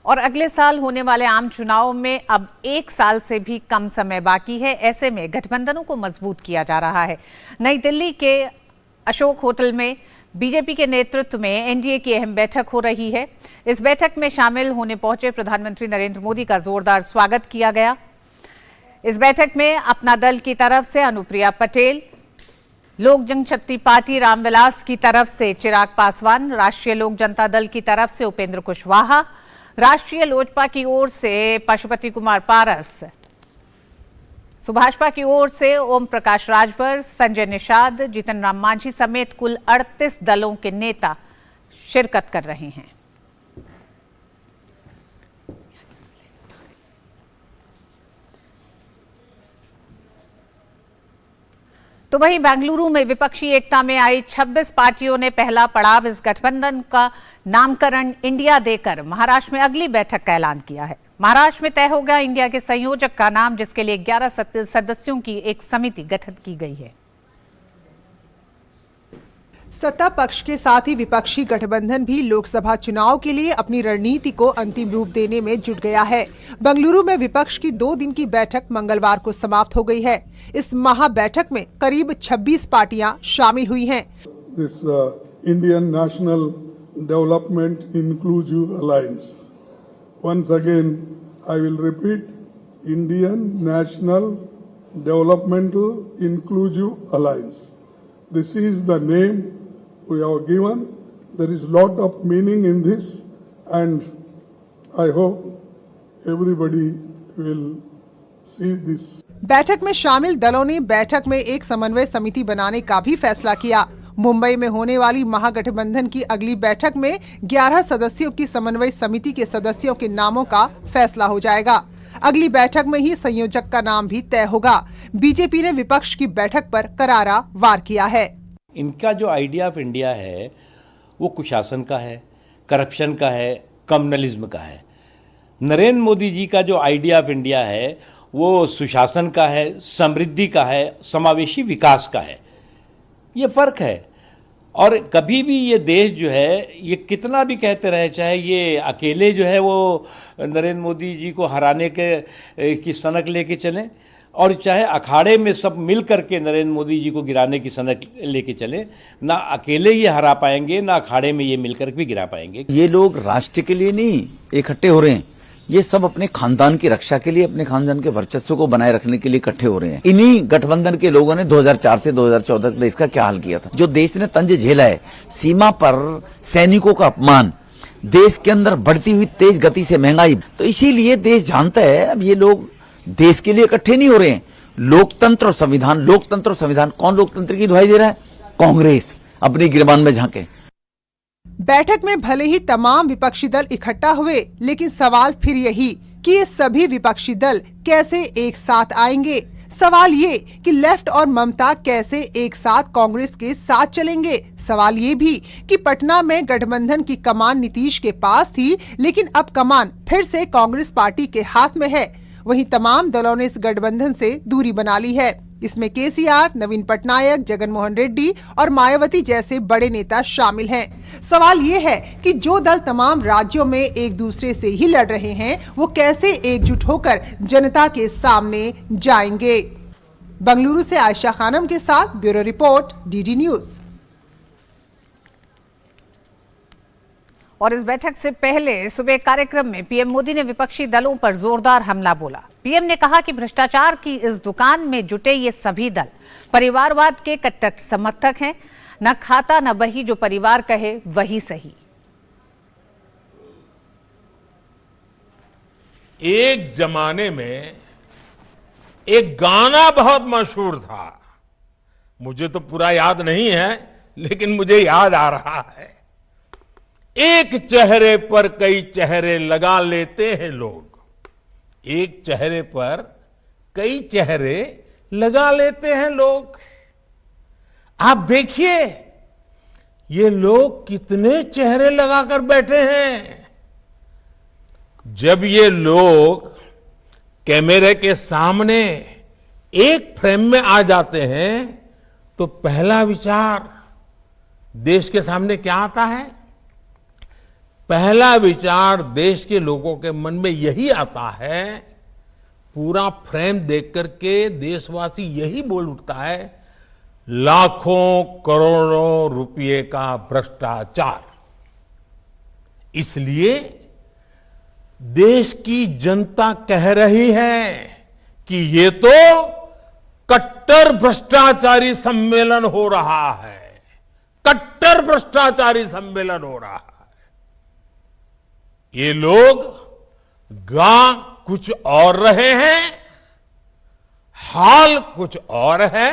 और अगले साल होने वाले आम चुनाव में अब 1 साल से भी कम समय बाकी है। ऐसे में गठबंधनों को मजबूत किया जा रहा है। नई दिल्ली के अशोक होटल में बीजेपी के नेतृत्व में एनडीए की अहम बैठक हो रही है। इस बैठक में शामिल होने पहुंचे प्रधानमंत्री नरेंद्र मोदी का जोरदार स्वागत किया गया। इस बैठक में अपना दल की तरफ से अनुप्रिया पटेल, लोक जनशक्ति पार्टी रामविलास की तरफ से चिराग पासवान, राष्ट्रीय लोक जनता दल की तरफ से उपेंद्र कुशवाहा, राष्ट्रीय लोजपा की ओर से पशुपति कुमार पारस, सुभाषपा की ओर से ओम प्रकाश राजभर, संजय निषाद, जीतन राम मांझी समेत कुल 38 दलों के नेता शिरकत कर रहे हैं। तो वहीं बेंगलुरु में विपक्षी एकता में आई 26 पार्टियों ने पहला पड़ाव इस गठबंधन का नामकरण इंडिया देकर महाराष्ट्र में अगली बैठक का ऐलान किया है। महाराष्ट्र में तय हो गया इंडिया के संयोजक का नाम, जिसके लिए 11 सदस्यों की एक समिति गठित की गई है। सत्ता पक्ष के साथ ही विपक्षी गठबंधन भी लोकसभा चुनाव के लिए अपनी रणनीति को अंतिम रूप देने में जुट गया है। बेंगलुरु में विपक्ष की 2 दिन की बैठक मंगलवार को समाप्त हो गई है। इस महा बैठक में करीब 26 पार्टियां शामिल हुई हैं। This Indian National Development Inclusive Alliance. Once again, I will repeat: Indian National Developmental Inclusive Alliance. This is the name we have given. There is lot of meaning in this, and I hope everybody will see this. बैठक में शामिल दलों ने बैठक में एक समन्वय समिति बनाने का भी फैसला किया। मुंबई में होने वाली महागठबंधन की अगली बैठक में 11 सदस्यों की समन्वय समिति के सदस्यों के नामों का फैसला हो जाएगा। अगली बैठक में ही संयोजक का नाम भी तय होगा। बीजेपी ने विपक्ष की बैठक पर करारा वार किया है। इनका जो आइडिया ऑफ इंडिया है वो कुशासन का है, करप्शन का है, कम्युनलिज्म का है। नरेंद्र मोदी जी का जो आइडिया ऑफ इंडिया है वो सुशासन का है, समृद्धि का है, समावेशी विकास का है। ये फर्क है। और कभी भी ये देश जो है, ये कितना भी कहते रहे, चाहे ये अकेले जो है वो नरेंद्र मोदी जी को हराने के की सनक लेके चले, और चाहे अखाड़े में सब मिल करके नरेंद्र मोदी जी को गिराने की सनक लेके चले, ना अकेले ये हरा पाएंगे, ना अखाड़े में ये मिलकर भी गिरा पाएंगे। ये लोग राष्ट्र के लिए नहीं इकट्ठे हो रहे हैं, ये सब अपने खानदान की रक्षा के लिए, अपने खानदान के वर्चस्व को बनाए रखने के लिए इकट्ठे हो रहे हैं। इन्हीं गठबंधन के लोगों ने 2004 से 2014 तक देश का क्या हाल किया था। जो देश ने तंज झेला है, सीमा पर सैनिकों का अपमान, देश के अंदर बढ़ती हुई तेज गति से महंगाई, तो इसीलिए देश जानता है अब ये लोग देश के लिए इकट्ठे नहीं हो रहे हैं। लोकतंत्र और संविधान, लोकतंत्र और संविधान, कौन लोकतंत्र की दुहाई दे रहा है? कांग्रेस अपनी गिरबान में झांके। बैठक में भले ही तमाम विपक्षी दल इकट्ठा हुए, लेकिन सवाल फिर यही कि ये सभी विपक्षी दल कैसे एक साथ आएंगे। सवाल ये कि लेफ्ट और ममता कैसे एक साथ कांग्रेस के साथ चलेंगे। सवाल ये भी कि पटना में गठबंधन की कमान नीतीश के पास थी, लेकिन अब कमान फिर से कांग्रेस पार्टी के हाथ में है। वहीं तमाम दलों ने इस गठबंधन से दूरी बना ली है। इसमें केसीआर, नवीन पटनायक, जगन मोहन रेड्डी और मायावती जैसे बड़े नेता शामिल हैं। सवाल ये है कि जो दल तमाम राज्यों में एक दूसरे से ही लड़ रहे हैं, वो कैसे एकजुट होकर जनता के सामने जाएंगे। बेंगलुरु से आयशा खानम के साथ ब्यूरो रिपोर्ट, डीडी न्यूज। और इस बैठक से पहले सुबह कार्यक्रम में पीएम मोदी ने विपक्षी दलों पर जोरदार हमला बोला। पीएम ने कहा कि भ्रष्टाचार की इस दुकान में जुटे ये सभी दल परिवारवाद के कट्टर समर्थक हैं। न खाता न बही, जो परिवार कहे वही सही। एक जमाने में एक गाना बहुत मशहूर था, मुझे तो पूरा याद नहीं है, लेकिन मुझे याद आ रहा है। एक चेहरे पर कई चेहरे लगा लेते हैं लोग, एक चेहरे पर कई चेहरे लगा लेते हैं लोग। आप देखिए ये लोग कितने चेहरे लगाकर बैठे हैं। जब ये लोग कैमरे के सामने एक फ्रेम में आ जाते हैं तो पहला विचार देश के सामने क्या आता है? पहला विचार देश के लोगों के मन में यही आता है, पूरा फ्रेम देख करके देशवासी यही बोल उठता है, लाखों करोड़ों रुपए का भ्रष्टाचार। इसलिए देश की जनता कह रही है कि ये तो कट्टर भ्रष्टाचारी सम्मेलन हो रहा है, कट्टर भ्रष्टाचारी सम्मेलन हो रहा है। ये लोग गा कुछ और रहे हैं, हाल कुछ और है,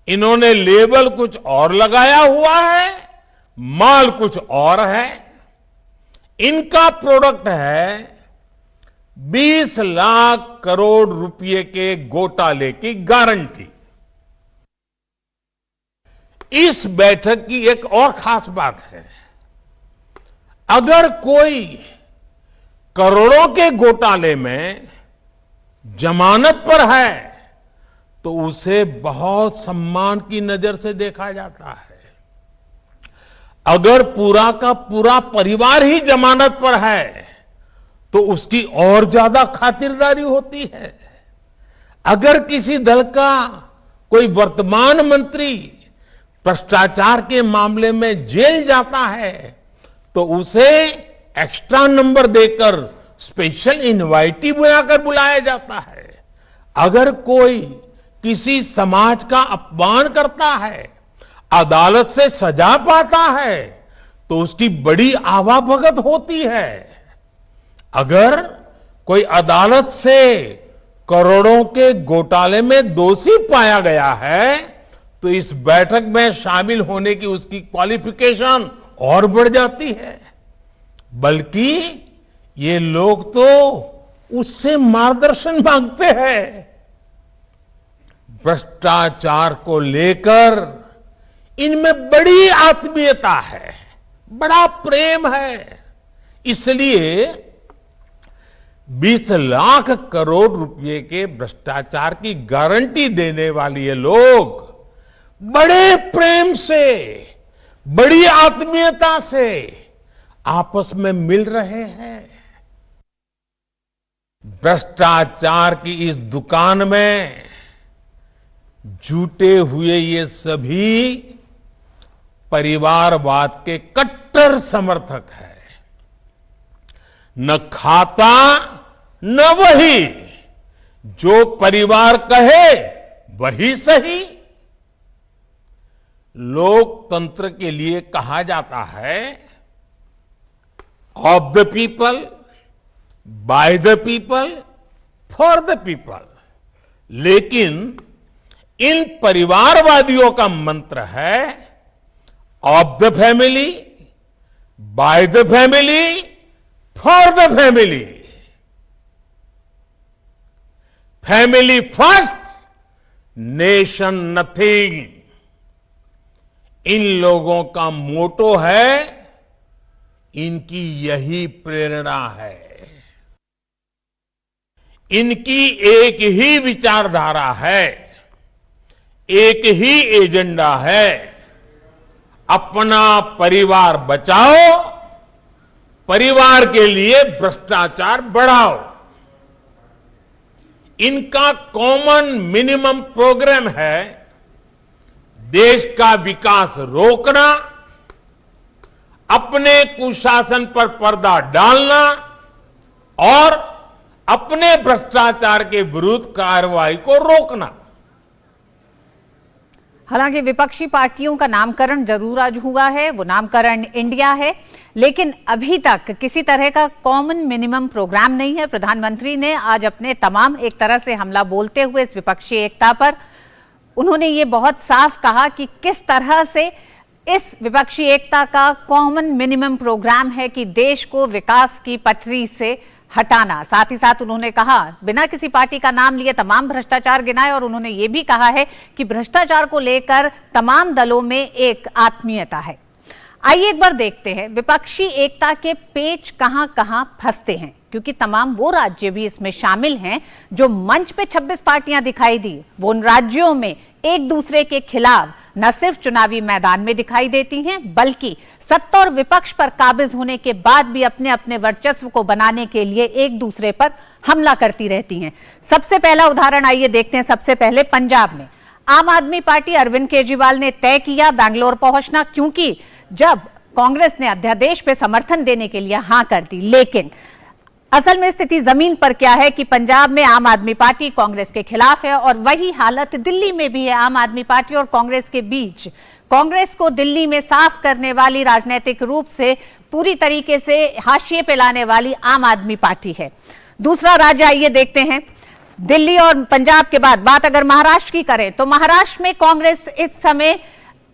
इन्होंने लेबल कुछ और लगाया हुआ है, माल कुछ और है। इनका प्रोडक्ट है 20 लाख करोड़ रुपए के घोटाले की गारंटी। इस बैठक की एक और खास बात है, अगर कोई करोड़ों के घोटाले में जमानत पर है तो उसे बहुत सम्मान की नजर से देखा जाता है। अगर पूरा का पूरा परिवार ही जमानत पर है तो उसकी और ज्यादा खातिरदारी होती है। अगर किसी दल का कोई वर्तमान मंत्री भ्रष्टाचार के मामले में जेल जाता है तो उसे एक्स्ट्रा नंबर देकर स्पेशल इनवाइटी बनाकर बुलाया जाता है। अगर कोई किसी समाज का अपमान करता है, अदालत से सजा पाता है तो उसकी बड़ी आवाभगत होती है। अगर कोई अदालत से करोड़ों के घोटाले में दोषी पाया गया है तो इस बैठक में शामिल होने की उसकी क्वालिफिकेशन और बढ़ जाती है। बल्कि ये लोग तो उससे मार्गदर्शन मांगते हैं। भ्रष्टाचार को लेकर इनमें बड़ी आत्मीयता है, बड़ा प्रेम है। इसलिए 20 लाख करोड़ रुपए के भ्रष्टाचार की गारंटी देने वाले ये लोग बड़े प्रेम से, बड़ी आत्मीयता से आपस में मिल रहे हैं। भ्रष्टाचार की इस दुकान में जुटे हुए ये सभी परिवारवाद के कट्टर समर्थक हैं। न खाता न वही, जो परिवार कहे वही सही। लोकतंत्र के लिए कहा जाता है of the people, by the people, for the people. लेकिन इन परिवारवादियों का मंत्र है of the family, by the family, for the family. Family first, nation nothing. इन लोगों का मोटो है, इनकी यही प्रेरणा है। इनकी एक ही विचारधारा है, एक ही एजेंडा है, अपना परिवार बचाओ, परिवार के लिए भ्रष्टाचार बढ़ाओ। इनका कॉमन मिनिमम प्रोग्राम है देश का विकास रोकना, अपने कुशासन पर पर्दा डालना और अपने भ्रष्टाचार के विरुद्ध कार्रवाई को रोकना। हालांकि विपक्षी पार्टियों का नामकरण जरूर आज हुआ है, वो नामकरण इंडिया है, लेकिन अभी तक किसी तरह का कॉमन मिनिमम प्रोग्राम नहीं है। प्रधानमंत्री ने आज अपने तमाम एक तरह से हमला बोलते हुए इस विपक्षी एकता पर उन्होंने ये बहुत साफ कहा कि किस तरह से इस विपक्षी एकता का कॉमन मिनिमम प्रोग्राम है कि देश को विकास की पटरी से हटाना। साथ ही साथ उन्होंने कहा, बिना किसी पार्टी का नाम लिए तमाम भ्रष्टाचार गिनाए, और उन्होंने ये भी कहा है कि भ्रष्टाचार को लेकर तमाम दलों में एक आत्मीयता है। आइए एक बार देखते हैं विपक्षी एकता के पेच कहां कहां फंसते हैं, क्योंकि तमाम वो राज्य भी इसमें शामिल हैं जो मंच पे 26 पार्टियां दिखाई दी, वो उन राज्यों में एक दूसरे के खिलाफ न सिर्फ चुनावी मैदान में दिखाई देती हैं बल्कि सत्ता और विपक्ष पर काबिज होने के बाद भी अपने अपने वर्चस्व को बनाने के लिए एक दूसरे पर हमला करती रहती हैं। सबसे पहला उदाहरण आइए देखते हैं। सबसे पहले पंजाब में आम आदमी पार्टी अरविंद केजरीवाल ने तय किया बैंगलोर पहुंचना, क्योंकि जब कांग्रेस ने अध्यादेश पे समर्थन देने के लिए हां कर दी। लेकिन असल में स्थिति जमीन पर क्या है कि पंजाब में आम आदमी पार्टी कांग्रेस के खिलाफ है और वही हालत दिल्ली में भी है। आम आदमी पार्टी और कांग्रेस के बीच कांग्रेस को दिल्ली में साफ करने वाली, राजनीतिक रूप से पूरी तरीके से हाशिए पे लाने वाली आम आदमी पार्टी है। दूसरा राज्य आइए देखते हैं। दिल्ली और पंजाब के बाद बात अगर महाराष्ट्र की करें तो महाराष्ट्र में कांग्रेस इस समय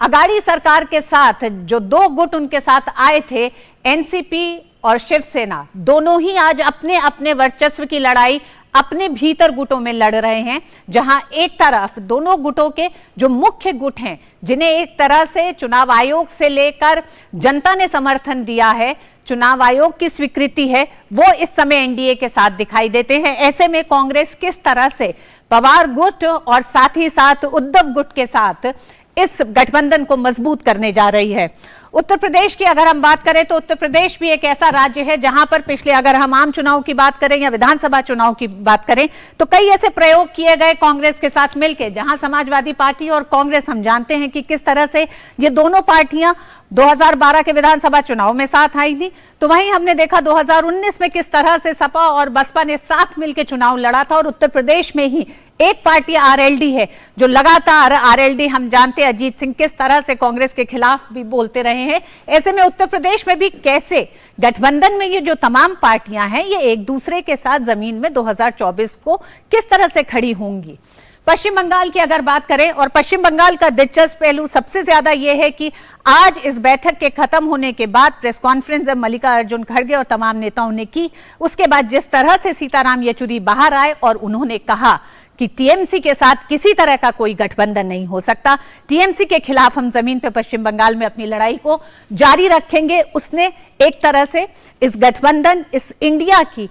अगाड़ी सरकार के साथ जो दो गुट उनके साथ आए थे, एनसीपी और शिवसेना, दोनों ही आज अपने अपने वर्चस्व की लड़ाई अपने भीतर गुटों में लड़ रहे हैं। जहां एक तरफ दोनों गुटों के जो मुख्य गुट हैं, जिन्हें एक तरह से चुनाव आयोग से लेकर जनता ने समर्थन दिया है, चुनाव आयोग की स्वीकृति है, वो इस समय एनडीए के साथ दिखाई देते हैं। ऐसे में कांग्रेस किस तरह से पवार गुट और साथ ही साथ उद्धव गुट के साथ इस गठबंधन को मजबूत करने जा रही है। उत्तर प्रदेश की अगर हम बात करें तो उत्तर प्रदेश भी एक ऐसा राज्य है जहां पर पिछले, अगर हम आम चुनाव की बात करें या विधानसभा चुनाव की बात करें, तो कई ऐसे प्रयोग किए गए कांग्रेस के साथ मिलकर, जहां समाजवादी पार्टी और कांग्रेस, हम जानते हैं कि किस तरह से ये दोनों पार्टियां 2012 के विधानसभा चुनाव में साथ आई थी। तो वहीं हमने देखा 2019 में किस तरह से सपा और बसपा ने साथ मिलकर चुनाव लड़ा था। और उत्तर प्रदेश में ही एक पार्टी आरएलडी है जो लगातार, आरएलडी हम जानते हैं अजीत सिंह किस तरह से कांग्रेस के खिलाफ भी बोलते रहे हैं। ऐसे में उत्तर प्रदेश में भी कैसे गठबंधन में ये जो तमाम पार्टियां हैं, ये एक दूसरे के साथ जमीन में 2024 को किस तरह से खड़ी होंगी। पश्चिम बंगाल की अगर बात करें, और पश्चिम बंगाल का दिलचस्प पहलू सबसे ज्यादा यह है कि आज इस बैठक के खत्म होने के बाद प्रेस कॉन्फ्रेंस जब मल्लिकार्जुन खड़गे और तमाम नेताओं ने की, उसके बाद जिस तरह से सीताराम येचुरी बाहर आए और उन्होंने कहा कि टीएमसी के साथ किसी तरह का कोई गठबंधन नहीं हो सकता, टीएमसी के खिलाफ हम जमीन पे पश्चिम बंगाल में अपनी लड़ाई को जारी रखेंगे। उसने एक तरह से इस गठबंधन, इस इंडिया की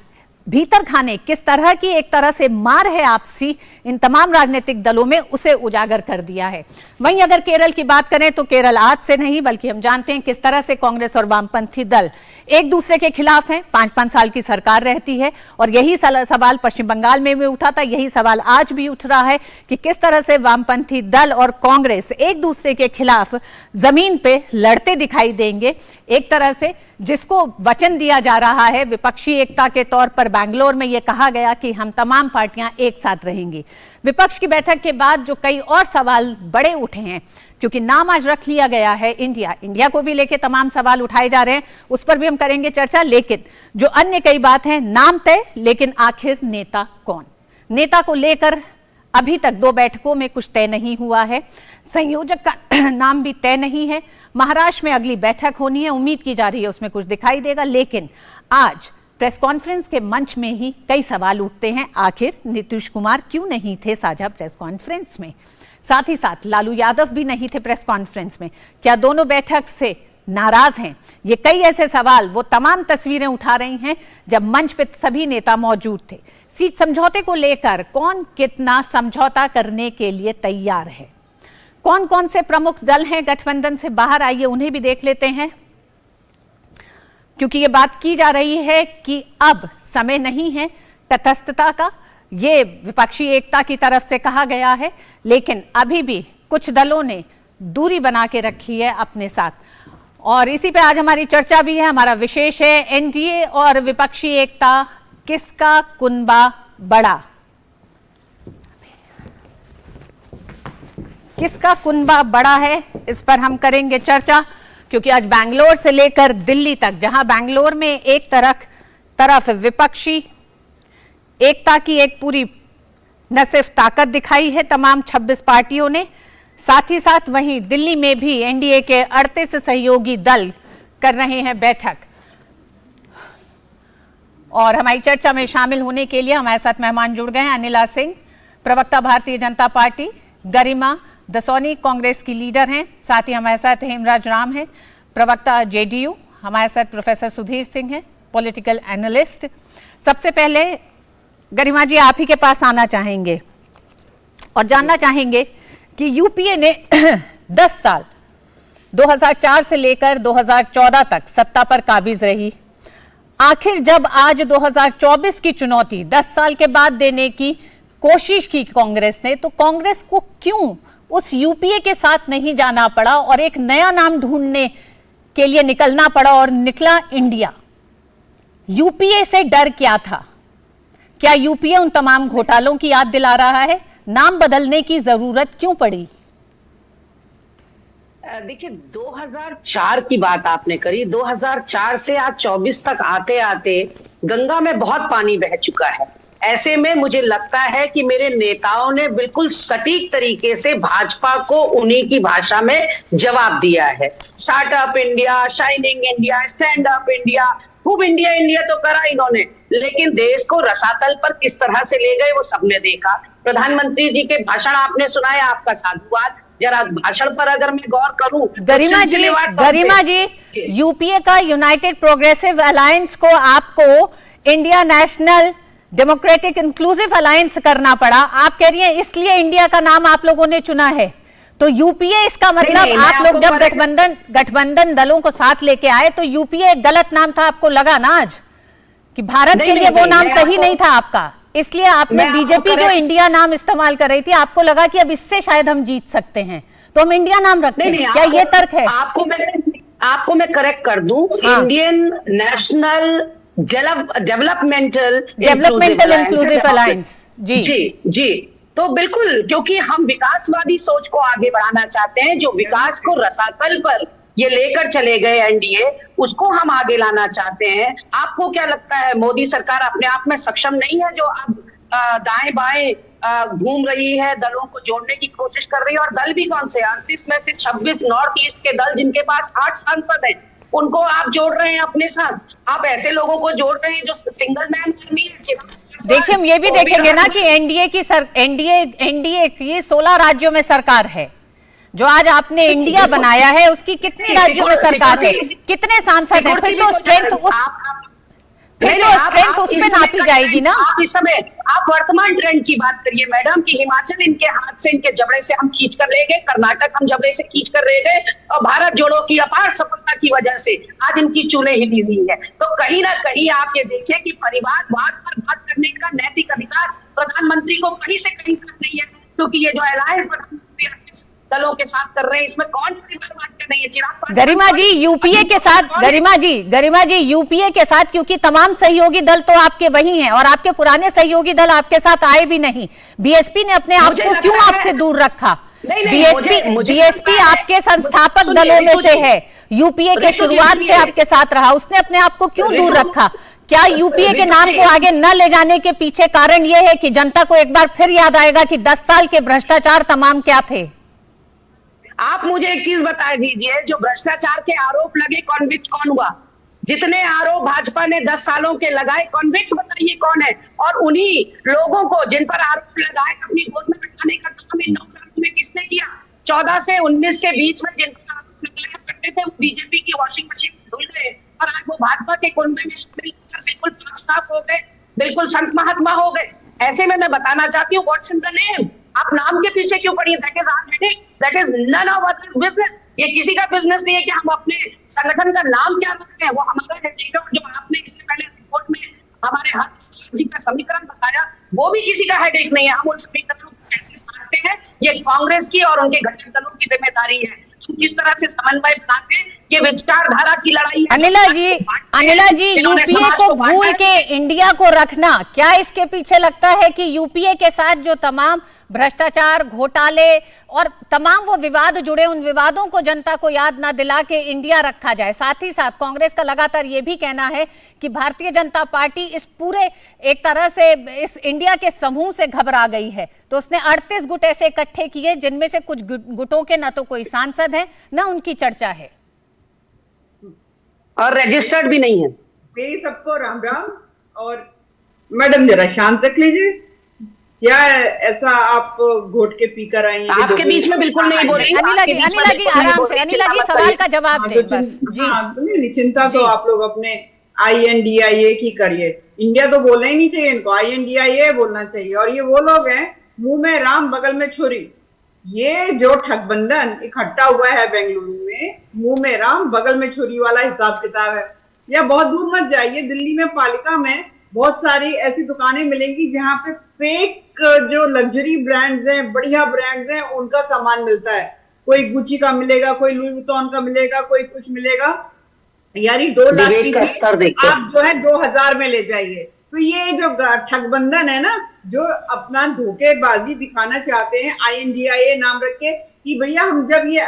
भीतर खाने किस तरह की एक तरह से मार है आपसी इन तमाम राजनीतिक दलों में, उसे उजागर कर दिया है। वहीं अगर केरल की बात करें तो केरल आज से नहीं, बल्कि हम जानते हैं किस तरह से कांग्रेस और वामपंथी दल एक दूसरे के खिलाफ हैं। 5-5 साल की सरकार रहती है और यही सवाल पश्चिम बंगाल में भी उठा था, यही सवाल आज भी उठ रहा है कि किस तरह से वामपंथी दल और कांग्रेस एक दूसरे के खिलाफ जमीन पे लड़ते दिखाई देंगे। एक तरह से जिसको वचन दिया जा रहा है विपक्षी एकता के तौर पर, बैंगलोर में यह कहा गया कि हम तमाम पार्टियां एक साथ रहेंगी। विपक्ष की बैठक के बाद जो कई और सवाल बड़े उठे हैं, क्योंकि नाम आज रख लिया गया है इंडिया को भी लेके तमाम सवाल उठाए जा रहे हैं, उस पर भी हम करेंगे चर्चा। लेकिन जो अन्य कई बात है, नाम तय, लेकिन आखिर नेता कौन? नेता को लेकर अभी तक 2 बैठकों में कुछ तय नहीं हुआ है, संयोजक का नाम भी तय नहीं है। महाराष्ट्र में अगली बैठक होनी है, उम्मीद की जा रही है उसमें कुछ दिखाई देगा। लेकिन आज प्रेस कॉन्फ्रेंस के मंच में ही कई सवाल उठते हैं, आखिर नीतीश कुमार क्यों नहीं थे साझा प्रेस कॉन्फ्रेंस में? साथ ही साथ लालू यादव भी नहीं थे प्रेस कॉन्फ्रेंस में। क्या दोनों बैठक से नाराज हैं? ये कई ऐसे सवाल, वो तमाम तस्वीरें उठा रही हैं जब मंच पे सभी नेता मौजूद थे। सीट समझौते को लेकर कौन कितना समझौता करने के लिए तैयार है, कौन कौन से प्रमुख दल हैं गठबंधन से बाहर, आइए उन्हें भी देख लेते हैं। क्योंकि ये बात की जा रही है कि अब समय नहीं है तटस्थता का, ये विपक्षी एकता की तरफ से कहा गया है, लेकिन अभी भी कुछ दलों ने दूरी बना के रखी है अपने साथ। और इसी पे आज हमारी चर्चा भी है। हमारा विशेष है एनडीए और विपक्षी एकता, किसका कुनबा बड़ा? किसका कुनबा बड़ा है, इस पर हम करेंगे चर्चा। क्योंकि आज बैंगलोर से लेकर दिल्ली तक, जहां बैंगलोर में एक तरफ विपक्षी एकता की एक पूरी न सिर्फ ताकत दिखाई है तमाम 26 पार्टियों ने, साथ ही साथ वहीं दिल्ली में भी एनडीए के 38 सहयोगी दल कर रहे हैं बैठक। और हमारी चर्चा में शामिल होने के लिए हमारे साथ मेहमान जुड़ गए हैं। अनिला सिंह, प्रवक्ता भारतीय जनता पार्टी, गरिमा दसौनी कांग्रेस की लीडर हैं, साथ ही हमारे साथ हेमराज राम हैं, प्रवक्ता जेडीयू, हमारे साथ प्रोफेसर सुधीर सिंह हैं, पॉलिटिकल एनालिस्ट। सबसे पहले गरिमा जी आप ही के पास आना चाहेंगे और जानना चाहेंगे कि यूपीए ने 10 साल 2004 से लेकर 2014 तक सत्ता पर काबिज रही। आखिर जब आज 2024 की चुनौती 10 साल के बाद देने की कोशिश की कांग्रेस ने, तो कांग्रेस को क्यों उस यूपीए के साथ नहीं जाना पड़ा और एक नया नाम ढूंढने के लिए निकलना पड़ा और निकला इंडिया? यूपीए से डर क्या था? क्या यूपीए उन तमाम घोटालों की याद दिला रहा है? नाम बदलने की जरूरत क्यों पड़ी? देखिए, 2004 की बात आपने करी। 2004 से आज 24 तक आते आते गंगा में बहुत पानी बह चुका है। ऐसे में मुझे लगता है कि मेरे नेताओं ने बिल्कुल सटीक तरीके से भाजपा को उन्हीं की भाषा में जवाब दिया है। Startup India, shining India, stand up India, खूब इंडिया इंडिया तो करा इन्होंने, लेकिन देश को रसातल पर किस तरह से ले गए वो सबने देखा। प्रधानमंत्री जी के भाषण आपने सुनाया, आपका साधुवाद। जरा भाषण पर अगर मैं गौर करूं, गरिमा जी, यूपीए का यूनाइटेड प्रोग्रेसिव अलायंस को आपको India national democratic inclusive alliance करना पड़ा। आप कह रही हैं इसलिए इंडिया का नाम आप लोगों ने चुना है। तो यूपीए, इसका मतलब आप लोग जब गठबंधन दलों को साथ लेके आए तो यूपीए एक गलत नाम था, आपको लगा ना आज कि भारत के लिए वो नाम सही नहीं था आपका, इसलिए आपने बीजेपी जो इंडिया नाम इस्तेमाल कर रही थी, आपको लगा कि अब इससे शायद हम जीत सकते हैं तो हम इंडिया नाम रखते हैं। क्या ये तर्क है? आपको मैं करेक्ट कर दूं, Indian National Developmental Inclusive Alliance. जी, तो बिल्कुल, क्योंकि हम विकासवादी सोच को आगे बढ़ाना चाहते हैं। जो विकास को रसातल पर ये लेकर चले गए एनडीए, उसको हम आगे लाना चाहते हैं। आपको क्या लगता है मोदी सरकार अपने आप में सक्षम नहीं है, जो अब दाएं बाएं घूम रही है, दलों को जोड़ने की कोशिश कर रही है? और दल भी कौन से? 38 में से 26 नॉर्थ ईस्ट के दल, जिनके पास 8 सांसद हैं, उनको आप जोड़ रहे हैं अपने साथ। आप ऐसे लोगों को जोड़ रहे हैं जो सिंगल मैन आर्मी है। देखिए, हम ये भी देखेंगे ना कि एनडीए की 16 राज्यों में सरकार है। जो आज आपने इंडिया बनाया है उसकी कितनी राज्यों में सरकार है, कितने सांसद हैं? फिर तो स्ट्रेंथ उसमें नापी जाएगी ना। आप इस समय आप वर्तमान ट्रेंड की बात करिए मैडम, कि हिमाचल इनके हाथ से, इनके जबड़े से हम खींच कर ले गए, कर्नाटक हम जबड़े से खींच कर ले गए, और भारत जोड़ो की अपार सफलता की वजह से आज इनकी चूल्हे हिली हुई है। तो कहीं ना कहीं आप ये देखिए कि परिवारवाद पर बात करने का नैतिक अधिकार प्रधानमंत्री को कहीं से कहीं तक नहीं है, क्योंकि ये जो अलायंस प्रधानमंत्री दलों के साथ कर रहे हैं, इसमें कौन परिवारवाद का नहीं है? गरिमा जी, यूपीए के साथ, गरिमा जी यूपीए के साथ, क्योंकि तमाम सहयोगी दल तो आपके वही हैं और आपके पुराने सहयोगी दल आपके साथ आए भी नहीं। बीएसपी ने अपने आप को क्यों आपसे दूर रखा? बीएसपी आपके संस्थापक दलों में से है, यूपीए के शुरुआत से आपके साथ रहा, उसने अपने आप को क्यों दूर रखा? क्या यूपीए के नाम को आगे न ले जाने के पीछे कारण यह है कि जनता को एक बार फिर याद आएगा कि 10 साल के भ्रष्टाचार तमाम क्या थे? आप मुझे एक चीज बता दीजिए, जो भ्रष्टाचार के आरोप लगे, कॉन्विक्ट कौन हुआ? जितने आरोप भाजपा ने 10 सालों के लगाए, कॉन्विक्ट बताइए कौन है? और उन्हीं लोगों को जिन पर आरोप लगाए अपनी गोद में बैठाने का काम इन 9 सालों में किसने किया? 14 से 19 के बीच में जिन पर आरोप लगाया करते थे, वो बीजेपी की वॉशिंग मशीन धुल गए और आज वो भाजपा के कुंभ में शामिल होकर बिल्कुल साफ हो गए, बिल्कुल संत महात्मा हो गए। ऐसे में मैं बताना चाहती हूँ, व्हाट्स इन द नेम? आप नाम के पीछे क्यों पड़ी? That is our headache, that is none of ours business. ये किसी का बिजनेस नहीं है कि हम अपने संगठन का नाम क्या रखते हैं, वो हमारा हेडेक है। जो आपने इससे पहले रिपोर्ट में हमारे हर जी का समीकरण बताया, वो भी किसी का हेडेक नहीं है। हम उन समीकरणों को कैसे साधते हैं, ये कांग्रेस की और उनके घटक दलों की जिम्मेदारी है। किस तरह से समन्वय बनाते हैं, ये विचारधारा की लड़ाई है। अनिला जी, यूपीए को भूल के इंडिया को रखना, क्या इसके पीछे लगता है कि यूपीए के साथ जो तमाम भ्रष्टाचार, घोटाले और तमाम वो विवाद जुड़े, उन विवादों को जनता को याद ना दिला के इंडिया रखा जाए? साथ ही साथ कांग्रेस का लगातार ये भी कहना है कि भारतीय जनता पार्टी इस पूरे एक तरह से इस इंडिया के समूह से घबरा गई है, तो उसने 38 गुट ऐसे इकट्ठे किए जिनमें से कुछ गुटों के ना तो कोई सांसद है ना उनकी चर्चा है और रजिस्टर्ड भी नहीं है। मेरी सबको राम राम। और मैडम जरा शांत रख लीजिए, क्या ऐसा आप घोट के पी कर आई? आपके बीच में बिल्कुल नहीं बोल रही। अनिला जी आराम से, अनिला जी सवाल का जवाब दें बस। चिंता तो आप लोग अपने INDIA की करिए। इंडिया तो बोलना ही नहीं चाहिए इनको, INDIA बोलना चाहिए। और ये वो लोग हैं, मुंह में राम बगल में छुरी, ये जो ठगबंधन इकट्ठा हुआ है बेंगलुरु में, मुंह में राम बगल में छुरी वाला हिसाब किताब है। या बहुत दूर मत जाइए, दिल्ली में पालिका में बहुत सारी ऐसी दुकानें मिलेंगी जहां पे फेक जो लग्जरी ब्रांड्स हैं, बढ़िया ब्रांड्स हैं, उनका सामान मिलता है। कोई गुची का मिलेगा, कोई लुई वुइटन का मिलेगा, कोई कुछ मिलेगा। यानी 2 लाख की चीज आप जो है 2000 में ले जाइए। तो ये जो ठगबंधन है ना, जो अपना धोखेबाजी दिखाना चाहते हैं, INDIA नाम रख के कि भैया हम जब ये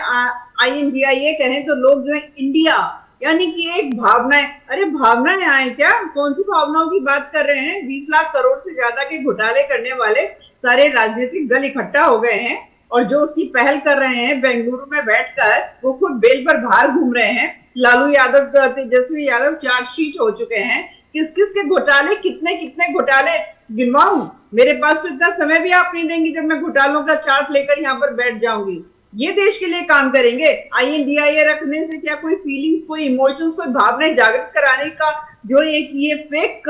INDIA कहें तो लोग जो है इंडिया यानी कि एक भावनाएं, अरे भावनाएं आए क्या? कौन सी भावनाओं की बात कर रहे हैं? 20 लाख करोड़ से ज्यादा के घोटाले करने वाले सारे राजनीतिक दल इकट्ठा हो गए हैं और जो उसकी पहल कर रहे हैं बेंगलुरु में बैठकर, वो खुद बेल पर बाहर घूम रहे हैं। लालू यादव, तेजस्वी यादव चार्जशीट हो चुके हैं। किस किस के घोटाले, कितने कितने घोटाले गिनवाऊं? मेरे पास तो इतना समय भी आप नहीं देंगी जब मैं घोटालों का चार्ट लेकर यहाँ पर बैठ जाऊंगी। ये देश के लिए काम करेंगे? INDIA रखने से क्या कोई फीलिंग्स, कोई इमोशंस, कोई भावनाएं जागृत कराने का जो ये फेक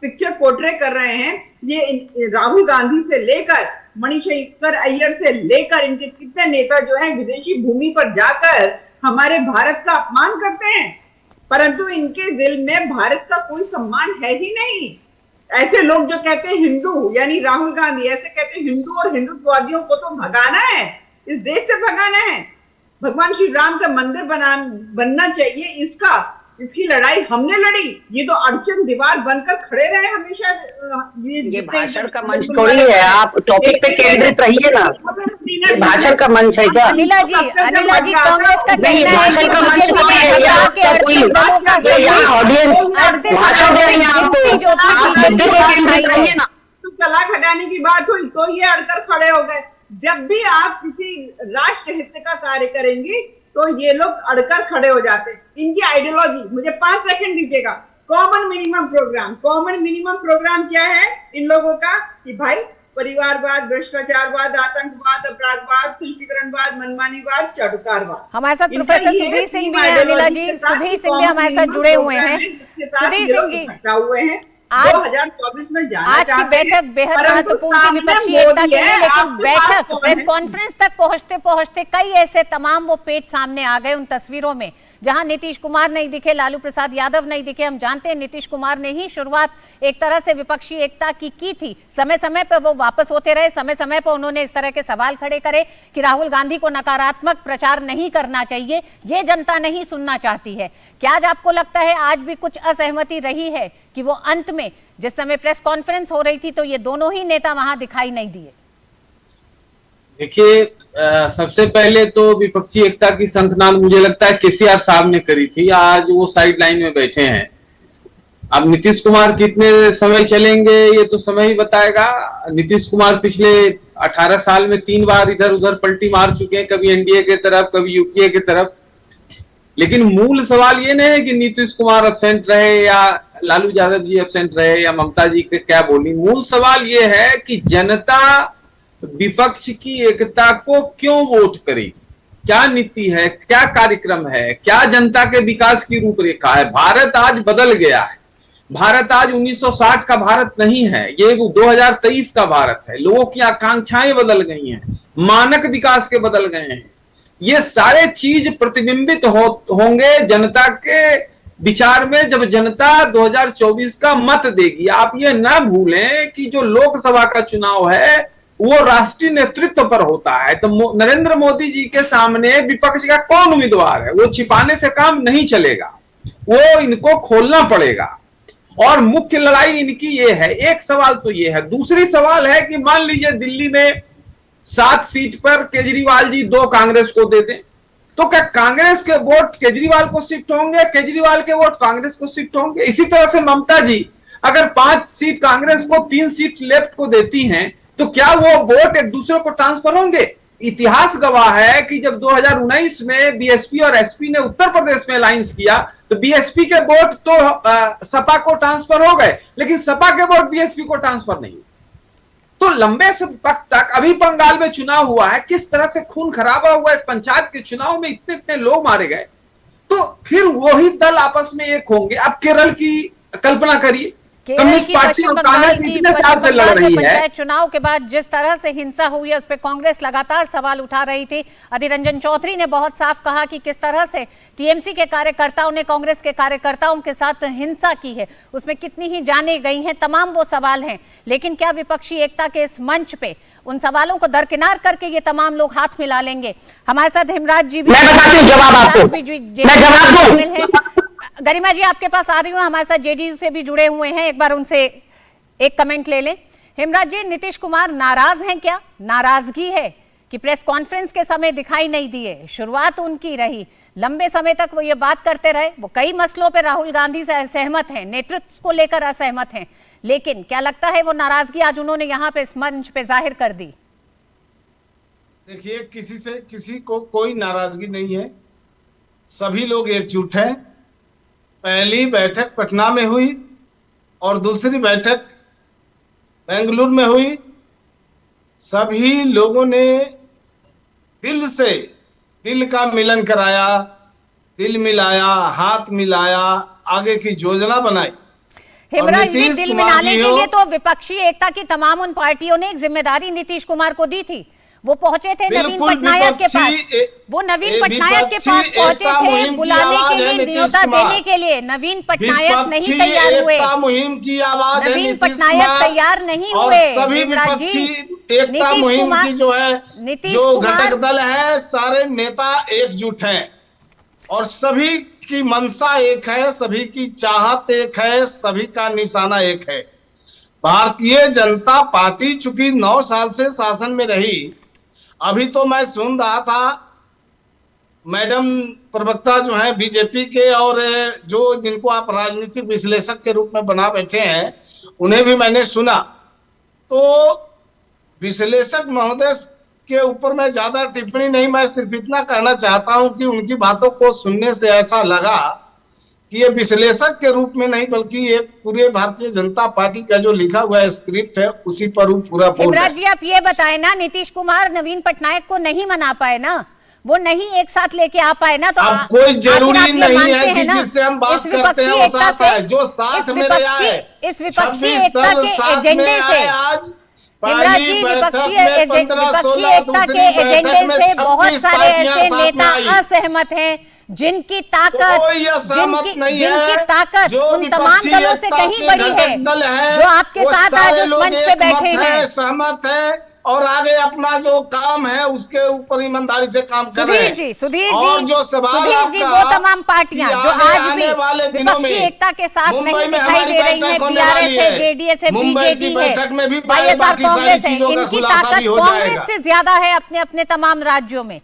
पिक्चर पोर्ट्रे कर रहे हैं, ये राहुल गांधी से लेकर मणिशेखर अय्यर से लेकर इनके कितने नेता जो हैं विदेशी भूमि पर जाकर हमारे भारत का अपमान करते हैं, परंतु इनके दिल में भारत का कोई सम्मान है ही नहीं। ऐसे लोग जो कहते हैं हिंदू, यानी राहुल गांधी ऐसे कहते हैं हिंदू और हिंदुत्ववादियों को तो भगाना है, इस देश से भगाना है। भगवान श्री राम का मंदिर बनना चाहिए, इसकी लड़ाई हमने लड़ी। ये तो अड़चन दीवार बनकर खड़े रहे हमेशा। ये भाषण का मंच थोड़ी है, आप टॉपिक पे केंद्रित रहिए ना। ये भाषण का मंच है क्या? अनिला जी कांग्रेस का कहना है भाषण का मंच थोड़ी है यहाँ ऑडियंस भाषण दे रही है आपको, आप मुद्दे पे केंद्रित रहिए ना। तो तलाक हटाने की बात हुई तो ये अड़कर खड़े हो गए। जब भी आप किसी राष्ट्र हित का कार्य करेंगे तो ये लोग अड़कर खड़े हो जाते हैं। इनकी आइडियोलॉजी, मुझे 5 सेकंड दीजिएगा। कॉमन मिनिमम प्रोग्राम क्या है इन लोगों का? कि भाई परिवारवाद, भ्रष्टाचारवाद, आतंकवाद, अपराधवाद, तुष्टिकरणवाद, मनमानीवाद, चाटुकारवाद। हमारे साथ प्रोफेसर सुधीर सिंह भी है। अनिला जी, सुधीर सिंह भी हमारे साथ जुड़े हुए हैं। सुधीर सिंह जी, हुए हैं 2024 में जाना आज की बैठक बेहद महत्वपूर्ण थी विपक्षी एकता के लिए, लेकिन बैठक प्रेस कॉन्फ्रेंस तक पहुंचते पहुंचते कई ऐसे तमाम वो पेज सामने आ गए उन तस्वीरों में जहां नीतीश कुमार नहीं दिखे, लालू प्रसाद यादव नहीं दिखे। हम जानते हैं नीतीश कुमार ने ही शुरुआत एक तरह से विपक्षी एकता की थी। समय समय पर वो वापस होते रहे, समय समय पर उन्होंने इस तरह के सवाल खड़े करे कि राहुल गांधी को नकारात्मक प्रचार नहीं करना चाहिए, ये जनता नहीं सुनना चाहती है। क्या आज आपको लगता है आज भी कुछ असहमति रही है कि वो अंत में जिस समय प्रेस कॉन्फ्रेंस हो रही थी तो ये दोनों ही नेता वहां दिखाई नहीं दिए? देखिए, सबसे पहले तो विपक्षी एकता की शंखनाद मुझे लगता है केसीआर साहब ने करी थी। आज वो साइड लाइन में बैठे हैं। अब नीतीश कुमार कितने समय चलेंगे ये तो समय ही बताएगा। नीतीश कुमार पिछले 18 साल में 3 बार इधर उधर पलटी मार चुके हैं, कभी एनडीए के तरफ, कभी यूपीए की तरफ। लेकिन मूल सवाल ये नहीं है कि नीतीश कुमार एब्सेंट रहे या लालू यादव जी एब्सेंट रहे या ममता जी के क्या बोली। मूल सवाल ये है कि जनता विपक्ष की एकता को क्यों वोट करे, क्या नीति है, क्या कार्यक्रम है, क्या जनता के विकास की रूपरेखा है। भारत आज बदल गया है। भारत आज 1960 का भारत नहीं है, ये 2023 का भारत है। लोगों की आकांक्षाएं बदल गई हैं, मानक विकास के बदल गए हैं। ये सारे चीज प्रतिबिंबित होंगे जनता के विचार में जब जनता 2024 का मत देगी। आप ये ना भूलें कि जो लोकसभा का चुनाव है वो राष्ट्रीय नेतृत्व पर होता है। तो नरेंद्र मोदी जी के सामने विपक्ष का कौन उम्मीदवार है, वो छिपाने से काम नहीं चलेगा, वो इनको खोलना पड़ेगा। और मुख्य लड़ाई इनकी ये है। एक सवाल तो ये है। दूसरी सवाल है कि मान लीजिए दिल्ली में 7 सीट पर केजरीवाल जी 2 कांग्रेस को दे दें, तो क्या कांग्रेस के वोट केजरीवाल को शिफ्ट होंगे, केजरीवाल के वोट कांग्रेस को शिफ्ट होंगे? इसी तरह से ममता जी अगर 5 सीट कांग्रेस को, 3 सीट लेफ्ट को देती हैं, तो क्या वो वोट एक दूसरे को ट्रांसफर होंगे? इतिहास गवाह है कि जब 2019 में बीएसपी और एसपी ने उत्तर प्रदेश में अलायंस किया तो बीएसपी के वोट तो सपा को ट्रांसफर हो गए, लेकिन सपा के वोट बीएसपी को ट्रांसफर नहीं। तो लंबे वक्त तक अभी बंगाल में चुनाव हुआ है, किस तरह से खून खराबा हुआ है। पंचायत के चुनाव में इतने इतने लोग मारे गए, तो फिर वही दल आपस में एक होंगे। अब केरल की कल्पना करिए, केरल कम्युनिस्ट की, पार्टी पश्चिम और बंगाल कांग्रेस की, इतने पश्चिम साल से लड़ बंगाल के रही है। पंचायत चुनाव के बाद जिस तरह से हिंसा हुई है उस पर कांग्रेस लगातार सवाल उठा रही थी। अधीर रंजन चौधरी ने बहुत साफ कहा कि किस तरह से टीएमसी के कार्यकर्ताओं ने कांग्रेस के कार्यकर्ताओं के साथ हिंसा की है, उसमें कितनी ही जाने गई हैं, तमाम वो सवाल हैं। लेकिन क्या विपक्षी एकता के इस मंच पे उन सवालों को दरकिनार करके ये तमाम लोग हाथ मिला लेंगे? हमारे साथ हिमराज जी भी, मैं बताती हूँ जवाब आपको, मैं जवाब दूं। गरिमा जी आपके पास आ रही हूँ, हमारे साथ जेडीयू से भी जुड़े हुए हैं, एक बार उनसे एक कमेंट ले लें। हिमराज जी, नीतीश कुमार नाराज हैं क्या? नाराजगी है कि प्रेस कॉन्फ्रेंस के समय दिखाई नहीं दिए, शुरुआत उनकी रही, लंबे समय तक वो ये बात करते रहे, वो कई मसलों पे राहुल गांधी से असहमत हैं, नेतृत्व को लेकर असहमत हैं, लेकिन क्या लगता है वो नाराजगी आज उन्होंने यहाँ पे इस मंच पे जाहिर कर दी? देखिए, किसी को कोई नाराजगी नहीं है, सभी लोग एकजुट हैं। पहली बैठक पटना में हुई और दूसरी बैठक बेंगलुरु में हुई। सभी लोगों ने दिल से दिल का मिलन कराया, दिल मिलाया, हाथ मिलाया, आगे की योजना बनाई। हिमराज जी, दिल मिलाने के लिए तो विपक्षी एकता की तमाम उन पार्टियों ने एक जिम्मेदारी नीतीश कुमार को दी थी। वो पहुंचे थे नवीन पटनायक के पास, वो नवीन पटनायक के पास पहुंचे थे बुलाने के लिए, न्योता देने के लिए। नवीन पटनायक नहीं तैयार हुए, मुहिम की आवाज नवीन पटनायक तैयार नहीं हुए। सभी विपक्षी एकता मुहिम की जो है, जो घटक दल है, सारे नेता एकजुट हैं और सभी की मंशा एक है, सभी की चाहत एक है, सभी का निशाना एक है। भारतीय जनता पार्टी चूंकि 9 साल से शासन में रही, अभी तो मैं सुन रहा था मैडम प्रवक्ता जो है बीजेपी के और जो जिनको आप राजनीतिक विश्लेषक के रूप में बना बैठे हैं, उन्हें भी मैंने सुना। तो विश्लेषक महोदय के ऊपर मैं ज्यादा टिप्पणी नहीं, मैं सिर्फ इतना कहना चाहता हूं कि उनकी बातों को सुनने से ऐसा लगा कि ये विश्लेषक के रूप में नहीं बल्कि एक पूरे भारतीय जनता पार्टी का जो लिखा हुआ है स्क्रिप्ट है उसी पर वो पूरा बोल रहा है। हिमराज जी, आप ये बताएं ना, नीतीश कुमार नवीन पटनायक को नहीं मना पाए ना, वो नहीं एक साथ लेके आ पाए ना, तो अब कोई जरूरी नहीं है कि जिससे हम बात करते हैं वो साथ है, जो साथ में रहा है। इस विपक्षी एकता के एजेंडे से आज हिमराज जी, विपक्षी एकता के एजेंडे से बहुत सारे ऐसे नेता असहमत हैं जिनकी ताकत उन तमाम दलों से कहीं बड़ी है, जो आपके साथ आज उस मंच पे बैठे हैं, सहमत है और आगे अपना जो काम है उसके ऊपर ईमानदारी से काम कर रहे हैं। सुधीर और जो सवाल जी, वो तमाम पार्टियां जो आज भी विपक्षी एकता के साथ नहीं दिखाई दे रही है, बीआरएस है, जेडीएस है, बीजेपी है, वाईएसआर कांग्रेस है, इनकी ताकत कांग्रेस से ज्यादा है अपने अपने तमाम राज्यों में।